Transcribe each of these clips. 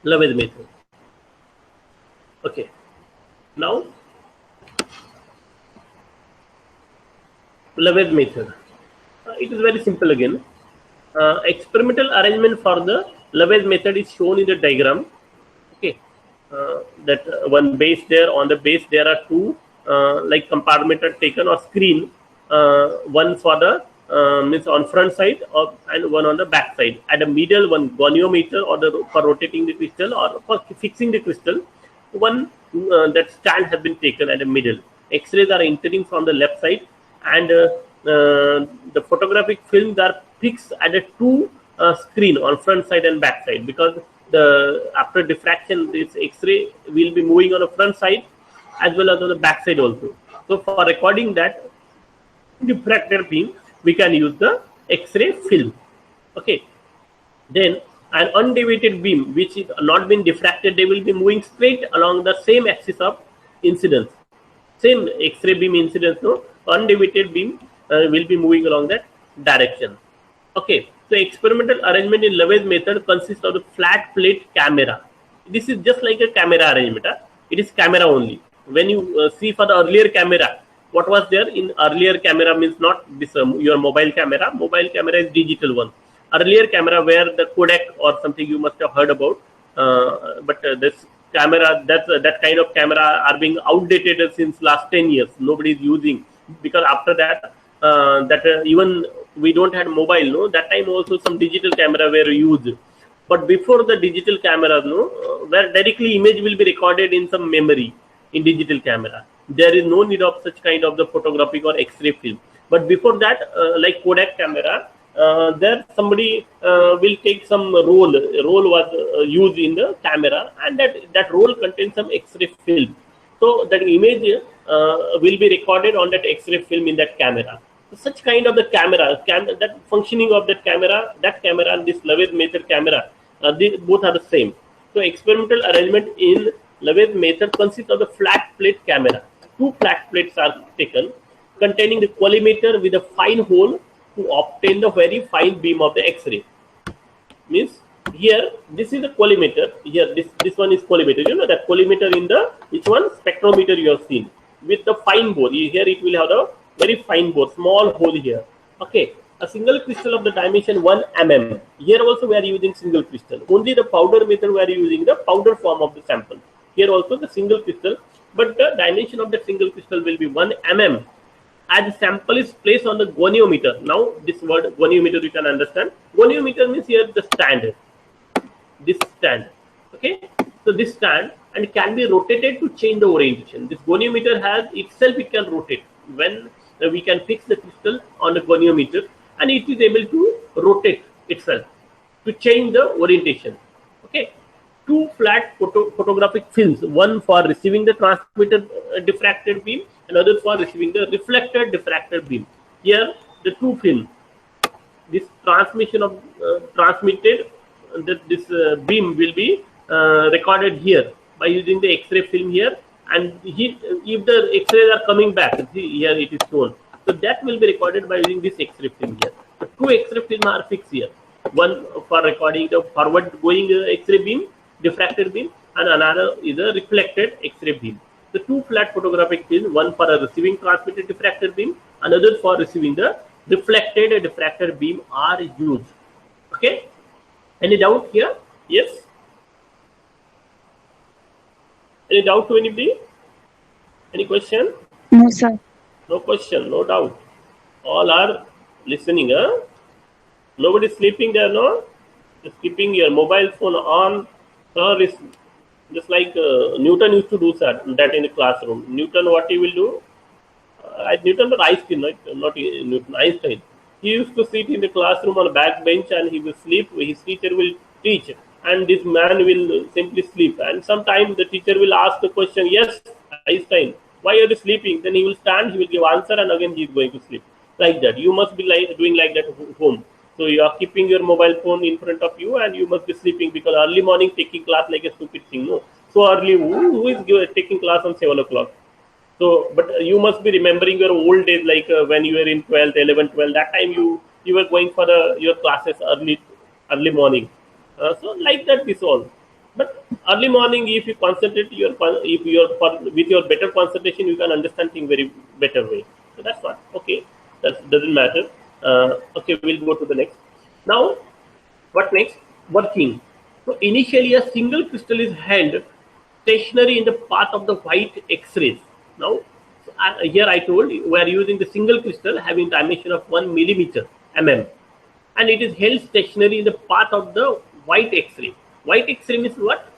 Lewis method. Okay, now Lewis method. It is very simple again. Experimental arrangement for the Lewis method is shown in the diagram. Okay, that one base there, on the base there are two like compartment are taken or screen, one for the means on front side and one on the back side. At the middle, one goniometer or for rotating the crystal or for fixing the crystal. One that stand has been taken at the middle. X-rays are entering from the left side, and the photographic films are fixed at the two screen on front side and back side, because the after diffraction this X-ray will be moving on the front side as well as on the back side also. So for recording that diffracted beam, we can use the X-ray film. Okay, then an undeviated beam which is not been diffracted, they will be moving straight along the same axis of incidence, same X-ray beam incidence. No, undeviated beam will be moving along that direction. Okay, so experimental arrangement in Lewis method consists of the flat plate camera. This is just like a camera arrangement. It is camera only. When you see for the earlier camera, what was there in earlier camera means not this your mobile camera. Mobile camera is digital one. Earlier camera where the Kodak or something you must have heard about, but this camera, that kind of camera are being outdated since last 10 years. Nobody is using, because after that even we don't have mobile. No, that time also some digital camera were used. But before the digital cameras, no, where directly image will be recorded in some memory in digital camera. There is no need of such kind of the photographic or X-ray film. But before that, like Kodak camera, there somebody will take some roll. Roll was used in the camera, and that roll contains some X-ray film. So that image will be recorded on that X-ray film in that camera. So such kind of the camera, that functioning of that camera and this Lewis method camera, they both are the same. So experimental arrangement in Lewis method consists of the flat plate camera. Two flat plates are taken containing the collimator with a fine hole to obtain the very fine beam of the X-ray. Means here this is the collimator. Here this one is collimator. You know that collimator in the which one spectrometer you have seen with the fine bore. Here it will have the very fine bore, small hole here. Okay, a single crystal of the dimension 1 mm. Here also we are using single crystal. Only the powder method we are using the powder form of the sample. Here also the single crystal, but the dimension of the single crystal will be 1 mm. As the sample is placed on the goniometer. Now this word goniometer you can understand. Goniometer means here the stand. This stand. Okay, so this stand, and it can be rotated to change the orientation. This goniometer has itself, it can rotate. When we can fix the crystal on the goniometer, and it is able to rotate itself to change the orientation. Okay, two flat photographic films, one for receiving the transmitted diffracted beam, another for receiving the reflected diffracted beam. Here the two films, this transmission of transmitted this beam will be recorded here by using the X-ray film here, and if the X-rays are coming back, see here it is shown, so that will be recorded by using this X-ray film here. The two X-ray film are fixed here, one for recording the forward going X-ray beam, diffracted beam, and another is a reflected X-ray beam. The two flat photographic film, one for a receiving transmitted diffracted beam, another for receiving the reflected diffracted beam are used. Okay, any doubt here? Yes. Any doubt to anybody? Any question? No, sir. No question, no doubt. All are listening. Nobody is sleeping there, no? Just keeping your mobile phone on. Sir, is just like Newton used to do that in the classroom. Newton, what he will do? Newton or Einstein, not Newton, Einstein. He used to sit in the classroom on a back bench and he will sleep. His teacher will teach, and this man will simply sleep. And sometimes the teacher will ask the question, yes, Einstein, why are you sleeping? Then he will stand, he will give answer, and again he is going to sleep. Like that. You must be doing like that at home. So you are keeping your mobile phone in front of you, and you must be sleeping, because early morning taking class like a stupid thing. No, so early, who is taking class on 7 o'clock? So, but you must be remembering your old days, like when you were in 12th, 11th, 12th. That time you were going for your classes early morning. So like that, this all. But early morning, if you concentrate if you're with your better concentration, you can understand things very better way. So that's what. Okay, that doesn't matter. Okay, we'll go to the next. Now, what next? Working. So initially, a single crystal is held stationary in the path of the white X-rays. Now, here I told you we are using the single crystal having dimension of 1 millimeter mm, and it is held stationary in the path of the white X-ray. White X-ray means what?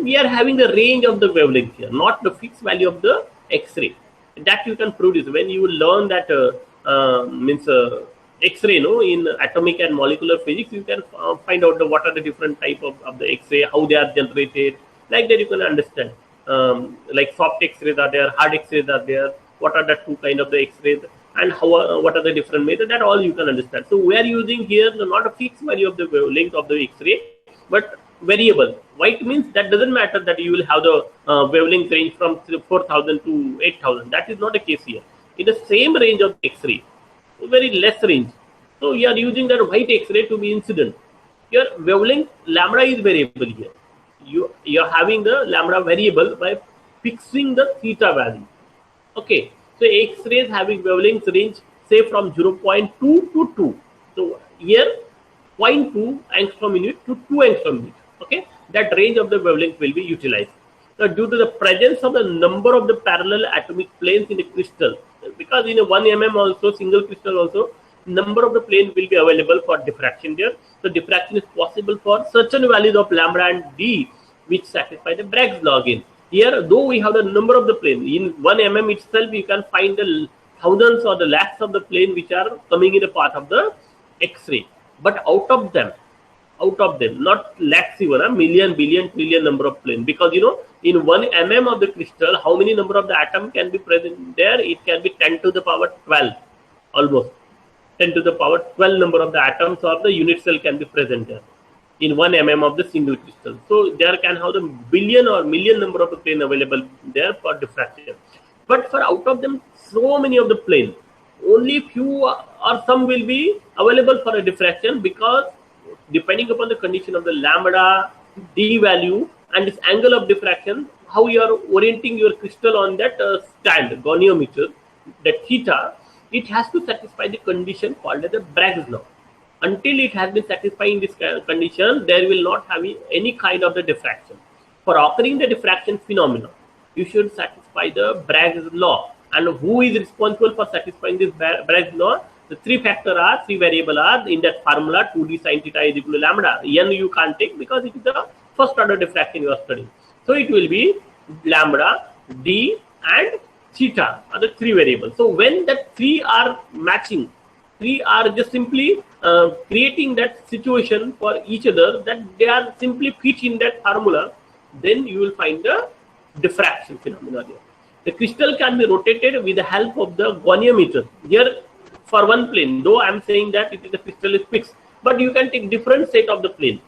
We are having the range of the wavelength here, not the fixed value of the X-ray. That you can produce when you learn that means X-ray. No, in atomic and molecular physics, you can find out what are the different type of the X-ray, how they are generated. Like that, you can understand. Like soft X-rays are there, hard X-rays are there. What are the two kind of the X-rays, and how what are the different methods? That all you can understand. So we are using here not a fixed value of the wavelength of the X-ray, but variable. White means that doesn't matter that you will have the wavelength range from 4,000 to 8,000. That is not the case here. In the same range of X-ray, very less range. So you are using that white X-ray to be incident. Your wavelength lambda is variable here. You are having the lambda variable by fixing the theta value. Okay, so X-rays having wavelength range say from 0.2 to 2. So here 0.2 angstrom unit to 2 angstrom unit. Okay, that range of the wavelength will be utilized. Now, due to the presence of the number of the parallel atomic planes in a crystal, because in a 1 mm also, single crystal also, number of the plane will be available for diffraction there. So diffraction is possible for certain values of lambda and d, which satisfy the Bragg's law again. Here, though we have the number of the plane, in 1 mm itself, you can find the thousands or the lakhs of the plane which are coming in the path of the X-ray. But out of them, not lakhs even, a million, billion, trillion number of plane. Because in 1 mm of the crystal, how many number of the atom can be present there? It can be 10 to the power 12, almost 10 to the power 12 number of the atoms or the unit cell can be present there in 1 mm of the single crystal. So there can have the billion or million number of the plane available there for diffraction. But for out of them, so many of the plane, only few or some will be available for a diffraction, because depending upon the condition of the lambda, d value, and this angle of diffraction, how you are orienting your crystal on that stand, goniometer, that theta, it has to satisfy the condition called as the Bragg's law. Until it has been satisfying this condition, there will not have any kind of the diffraction. For occurring the diffraction phenomena, you should satisfy the Bragg's law. And who is responsible for satisfying this Bragg's law? The three variable are in that formula 2d sin theta is equal to lambda. N you can't take because it is the first order diffraction you are studying. So it will be lambda, d, and theta are the three variables. So when that three are matching, three are just simply creating that situation for each other, that they are simply fit in that formula, then you will find the diffraction phenomena there. The crystal can be rotated with the help of the goniometer. Here, for one plane, though I am saying that it is the crystal is fixed, but you can take different set of the plane.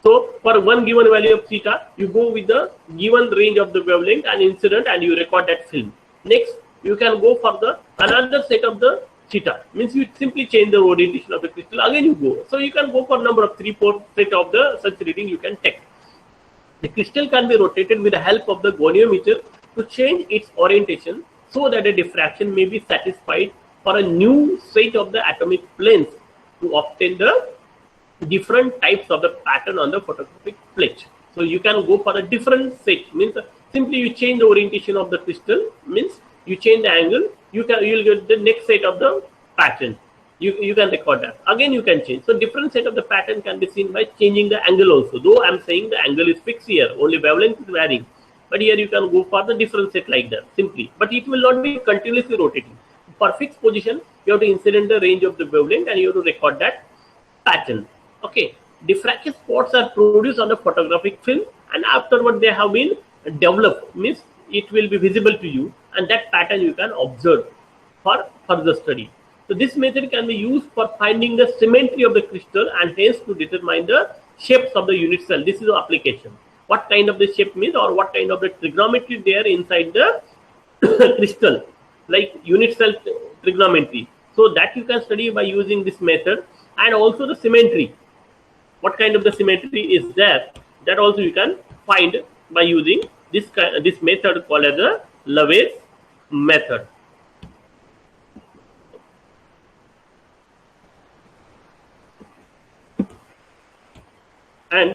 So for one given value of theta, you go with the given range of the wavelength and incident, and you record that film. Next, you can go for the another set of the theta. Means you simply change the orientation of the crystal. Again, you go. So you can go for number of 3-4 set of the such reading you can take. The crystal can be rotated with the help of the goniometer to change its orientation so that the diffraction may be satisfied for a new set of the atomic planes to obtain the different types of the pattern on the photographic plate. So you can go for a different set. Means simply you change the orientation of the crystal. Means you change the angle. You will get the next set of the pattern. You can record that. Again you can change. So different set of the pattern can be seen by changing the angle also. Though I am saying the angle is fixed here, only wavelength is varying. But here you can go for the different set like that simply. But it will not be continuously rotating. For fixed position, you have to incident the range of the wavelength and you have to record that pattern. Okay. Diffraction spots are produced on the photographic film, and afterward they have been developed. Means it will be visible to you, and that pattern you can observe for further study. So this method can be used for finding the symmetry of the crystal and hence to determine the shapes of the unit cell. This is the application. What kind of the shape means, or what kind of the trigonometry there inside the crystal, like unit cell trigonometry. So that you can study by using this method, and also the symmetry. What kind of the symmetry is there? That also you can find by using this method called as the Lewis method.